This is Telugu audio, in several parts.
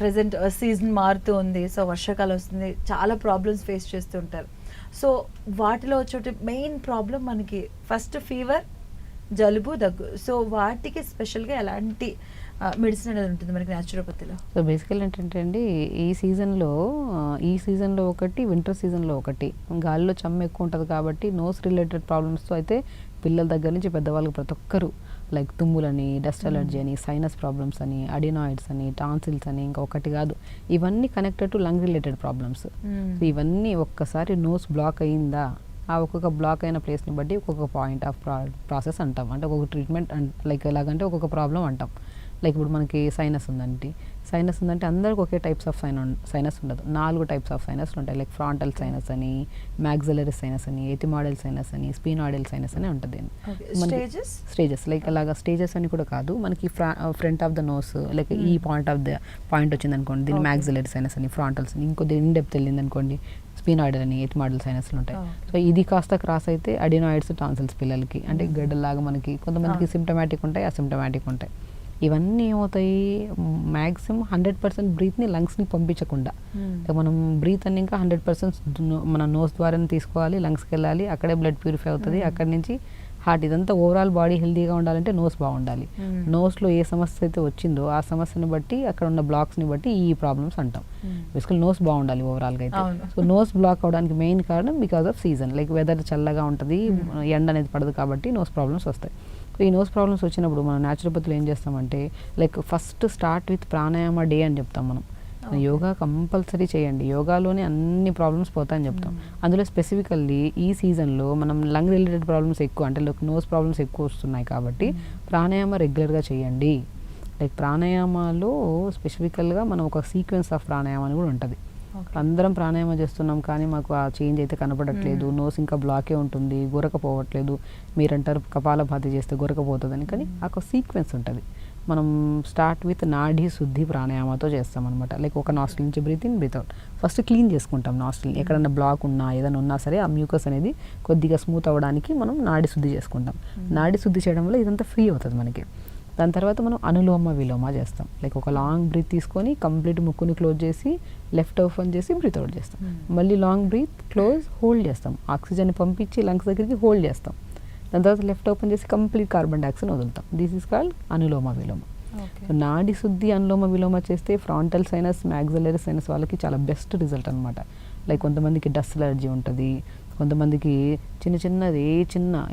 ప్రెసెంట్ సీజన్ మారుతూ ఉంది, సో వర్షాకాలం వస్తుంది, చాలా ప్రాబ్లమ్స్ ఫేస్ చేస్తూ ఉంటారు. సో వాటిలో వచ్చే మెయిన్ ప్రాబ్లం మనకి ఫస్ట్ ఫీవర్, జలుబు, దగ్గు. సో వాటికి స్పెషల్గా ఎలాంటి మెడిసిన్ అనేది ఉంటుంది మనకి న్యాచురోపతిలో? సో బేసికల్ ఏంటంటే అండి, ఈ సీజన్లో ఒకటి, వింటర్ సీజన్లో ఒకటి, గాలిలో చెమ్మ ఎక్కువ ఉంటుంది కాబట్టి నోస్ రిలేటెడ్ ప్రాబ్లమ్స్తో అయితే పిల్లల దగ్గర నుంచి పెద్దవాళ్ళకి ప్రతి ఒక్కరు లైక్ తుమ్ములని, డస్ట్ అలర్జీ అని, సైనస్ ప్రాబ్లమ్స్ అని, అడినాయిడ్స్ అని, టాన్సిల్స్ అని, ఇంకా ఒకటి కాదు, ఇవన్నీ connected to lung related problems. So ఇవన్నీ ఒక్కసారి నోస్ బ్లాక్ అయ్యిందా, ఆ ఒక్కొక్క బ్లాక్ అయిన ప్లేస్ని బట్టి ఒక్కొక్క పాయింట్ ఆఫ్ ప్రాసెస్ అంటాం. అంటే ఒక్కొక్క ట్రీట్మెంట్ లైక్ ఎలాగంటే ఒక్కొక్క ప్రాబ్లం అంటాం. లైక్ ఇప్పుడు మనకి సైనస్ ఉందంటే అందరికి ఒకే టైప్స్ ఆఫ్ సైనస్ ఉండదు. 4 టైప్స్ ఆఫ్ సైనస్ ఉంటాయి. లైక్ ఫ్రాంటల్ సైనస్ అని, మ్యాగ్జిలరీ సైనస్ అని, ఎథిమాయిడల్ సైనస్ అని, స్పీనాయిడల్ సైనస్ అని ఉంటుంది. స్టేజెస్ లైక్ అలాగా స్టేజెస్ అని కూడా కాదు, మనకి front of the nose like ఈ పాయింట్ వచ్చింది అనుకోండి, దీన్ని మ్యాగ్జిలరీ సైనస్ అని, ఫ్రాంటల్స్ అని, ఇంకొద్ది ఇన్ డెప్త్ వెళ్ళింది అనుకోండి స్పీనాయిడల్ అని, ఎథిమాయిడల్ సైనస్లు ఉంటాయి. సో ఇది కాస్త క్రాస్ అయితే అడినాయిడ్స్, టాన్సిల్స్ పిల్లలకి, అంటే గడ్డలాగా మనకి కొంతమందికి సిమ్టమాటిక్ ఉంటాయి, అసిమ్టమాటిక్ ఉంటాయి. ఇవన్నీ ఏమవుతాయి, మ్యాక్సిమం 100% బ్రీత్ని లంగ్స్ని పంపించకుండా, మనం బ్రీత్ అని ఇంకా 100% మన నోస్ ద్వారానే తీసుకోవాలి, లంగ్స్కి వెళ్ళాలి, అక్కడే బ్లడ్ ప్యూరిఫై అవుతుంది, అక్కడి నుంచి హార్ట్, ఇదంతా ఓవరాల్ బాడీ హెల్తీగా ఉండాలంటే నోస్ బాగుండాలి. నోస్లో ఏ సమస్య అయితే వచ్చిందో ఆ సమస్యని బట్టి, అక్కడ ఉన్న బ్లాక్స్ని బట్టి ఈ ప్రాబ్లమ్స్ అంటాం. బేసికల్ నోస్ బాగుండాలి ఓవరాల్గా అయితే. సో నోస్ బ్లాక్ అవడానికి మెయిన్ కారణం because of season, like weather చల్లగా ఉంటుంది, ఎండ అనేది పడదు కాబట్టి నోస్ ప్రాబ్లమ్స్ వస్తాయి. సో ఈ నోస్ ప్రాబ్లమ్స్ వచ్చినప్పుడు మనం న్యాచురోపతిలో ఏం చేస్తామంటే, like first start with pranayama day అని చెప్తాం మనం. యోగా కంపల్సరీ చేయండి, యోగాలోనే అన్ని ప్రాబ్లమ్స్ పోతాయని చెప్తాం. అందులో స్పెసిఫికల్లీ ఈ సీజన్లో మనం లంగ్ రిలేటెడ్ ప్రాబ్లమ్స్ ఎక్కువ, అంటే నోస్ ప్రాబ్లమ్స్ ఎక్కువ వస్తున్నాయి కాబట్టి ప్రాణాయామ రెగ్యులర్గా చేయండి. లైక్ ప్రాణాయామాలో స్పెసిఫికల్గా మనం ఒక సీక్వెన్స్ ఆఫ్ ప్రాణాయామం అని కూడా ఉంటుంది. అందరం ప్రాణాయామం చేస్తున్నాం కానీ మాకు ఆ చేంజ్ అయితే కనపడట్లేదు, నోస్ ఇంకా బ్లాకే ఉంటుంది, గురకపోవట్లేదు. మీరంటారు కపాలభాతి చేస్తే గురకపోతుందని, కానీ ఒక సీక్వెన్స్ ఉంటుంది. మనం స్టార్ట్ విత్ నాడీ శుద్ధి ప్రాణాయామతో చేస్తాం అనమాట. లైక్ ఒక నాస్ట్రిల్ నుంచి breathe in, breathe out. First clean చేసుకుంటాం నాస్ట్రిల్, ఎక్కడన్నా బ్లాక్ ఉన్నా ఏదైనా ఉన్నా సరే ఆ మ్యూకస్ అనేది కొద్దిగా స్మూత్ అవ్వడానికి మనం నాడీ శుద్ధి చేసుకుంటాం. నాడీ శుద్ధి చేయడం వల్ల ఇదంతా ఫ్రీ అవుతుంది మనకి. దాని తర్వాత మనం అనులోమ విలోమ చేస్తాం. లైక్ ఒక లాంగ్ బ్రీత్ తీసుకొని కంప్లీట్ ముక్కుని క్లోజ్ చేసి లెఫ్ట్ ఓపెన్ చేసి బ్రీత్ అవుట్ చేస్తాం. మళ్ళీ లాంగ్ బ్రీత్ క్లోజ్ హోల్డ్ చేస్తాం, ఆక్సిజన్ పంపించి లంగ్స్ దగ్గరికి హోల్డ్ చేస్తాం. దాని తర్వాత లెఫ్ట్ ఓపెన్ చేసి కంప్లీట్ కార్బన్ డైఆక్సైడ్ వదులుతాం. This is called Anuloma Viloma. Nadi శుద్ధి అనులోమ విలోమ చేస్తే ఫ్రాంటల్ సైనస్, మ్యాగ్జిలరీ సైనస్ వాళ్ళకి చాలా బెస్ట్ రిజల్ట్ అనమాట. లైక్ కొంతమందికి డస్ట్ అలర్జీ ఉంటుంది, కొంతమందికి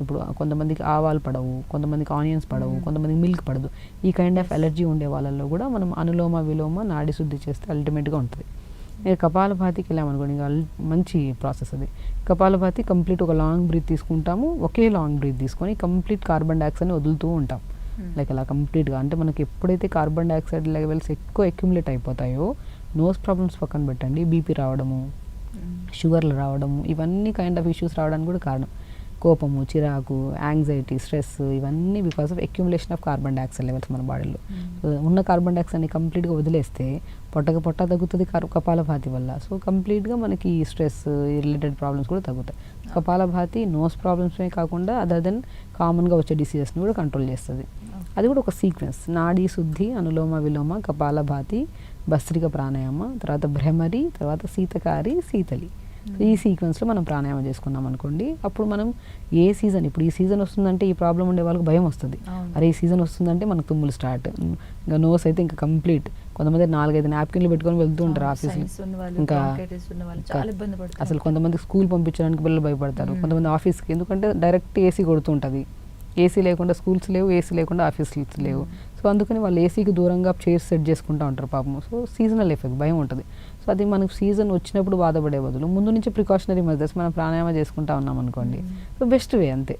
ఇప్పుడు కొంతమందికి ఆవాలు పడవు, కొంతమందికి ఆనియన్స్ పడవు, కొంతమందికి మిల్క్ పడదు. ఈ కైండ్ ఆఫ్ ఎలర్జీ ఉండే వాళ్ళల్లో కూడా మనం అనులోమ విలోమ నాడి శుద్ధి చేస్తే అల్టిమేట్గా ఉంటుంది. కపాలభాతికి వెళ్ళామనుకోండి, ఇంకా మంచి ప్రాసెస్ అది. కపాలభాతి కంప్లీట్ ఒక లాంగ్ బ్రీత్ తీసుకుంటాము, ఒకే లాంగ్ బ్రీత్ తీసుకొని కంప్లీట్ కార్బన్ డైఆక్సైడ్ని వదులుతూ ఉంటాం. లైక్ అలా కంప్లీట్గా, అంటే మనకి ఎప్పుడైతే కార్బన్ డైఆక్సైడ్ లెవెల్స్ ఎక్కువ అక్యుములేట్ అయిపోతాయో నోస్ ప్రాబ్లమ్స్ పక్కన పెట్టండి, బీపీ రావడము, షుగర్లు రావడము, ఇవన్నీ కైండ్ ఆఫ్ ఇష్యూస్ రావడానికి కూడా కారణం. కోపము, చిరాకు, యాంగ్జైటీ, స్ట్రెస్, ఇవన్నీ because of accumulation of carbon dioxide levels మన బాడీలో. ఉన్న కార్బన్ డైఆక్సైడ్ని కంప్లీట్గా వదిలేస్తే పొట్ట తగ్గుతుంది కపాలభాతి వల్ల. సో కంప్లీట్గా మనకి ఈ స్ట్రెస్, ఈ రిలేటెడ్ ప్రాబ్లమ్స్ కూడా తగ్గుతాయి. కపాలభాతి నోస్ ప్రాబ్లమ్స్మే కాకుండా అదర్ దెన్ కామన్గా వచ్చే డిసీజెస్ని కూడా కంట్రోల్ చేస్తుంది. అది కూడా ఒక సీక్వెన్స్. నాడీ శుద్ధి, అనులోమ విలోమ, కపాలభాతి, భస్త్రిక ప్రాణాయామ, తర్వాత భ్రమరి, తర్వాత శీతకారి, శీతలి. ఈ సీక్వెన్స్లో మనం ప్రాణాయామం చేసుకున్నాం అనుకోండి, అప్పుడు మనం ఏ సీజన్, ఇప్పుడు ఈ సీజన్ వస్తుందంటే ఈ ప్రాబ్లం ఉండే వాళ్ళకి భయం వస్తుంది. అరే ఈ సీజన్ వస్తుందంటే మనకు తుమ్ములు స్టార్ట్, ఇంకా నోస్ అయితే ఇంకా కంప్లీట్. కొంతమంది 4-5 నాప్కిన్లు పెట్టుకొని వెళ్తూ ఉంటారు ఆఫీస్లో. ఇంకా అసలు కొంతమంది స్కూల్ పంపించడానికి పిల్లలు భయపడతారు, కొంతమంది ఆఫీస్కి, ఎందుకంటే డైరెక్ట్ ఏసీ కొడుతూ ఉంటుంది. ఏసీ లేకుండా స్కూల్స్ లేవు, ఏసీ లేకుండా ఆఫీస్లు లేవు. సో అందుకని వాళ్ళు ఏసీకి దూరంగా చైర్స్ సెట్ చేసుకుంటూ ఉంటారు పాపం. సో సీజనల్ ఎఫెక్ట్, భయం ఉంటుంది. సో అది మనకు సీజన్ వచ్చినప్పుడు బాధపడే బదులు ముందు నుంచి ప్రికాషనరీ మెజర్స్ మనం ప్రాణాయామం చేసుకుంటా ఉన్నాం అనుకోండి, సో బెస్ట్ వే అంతే.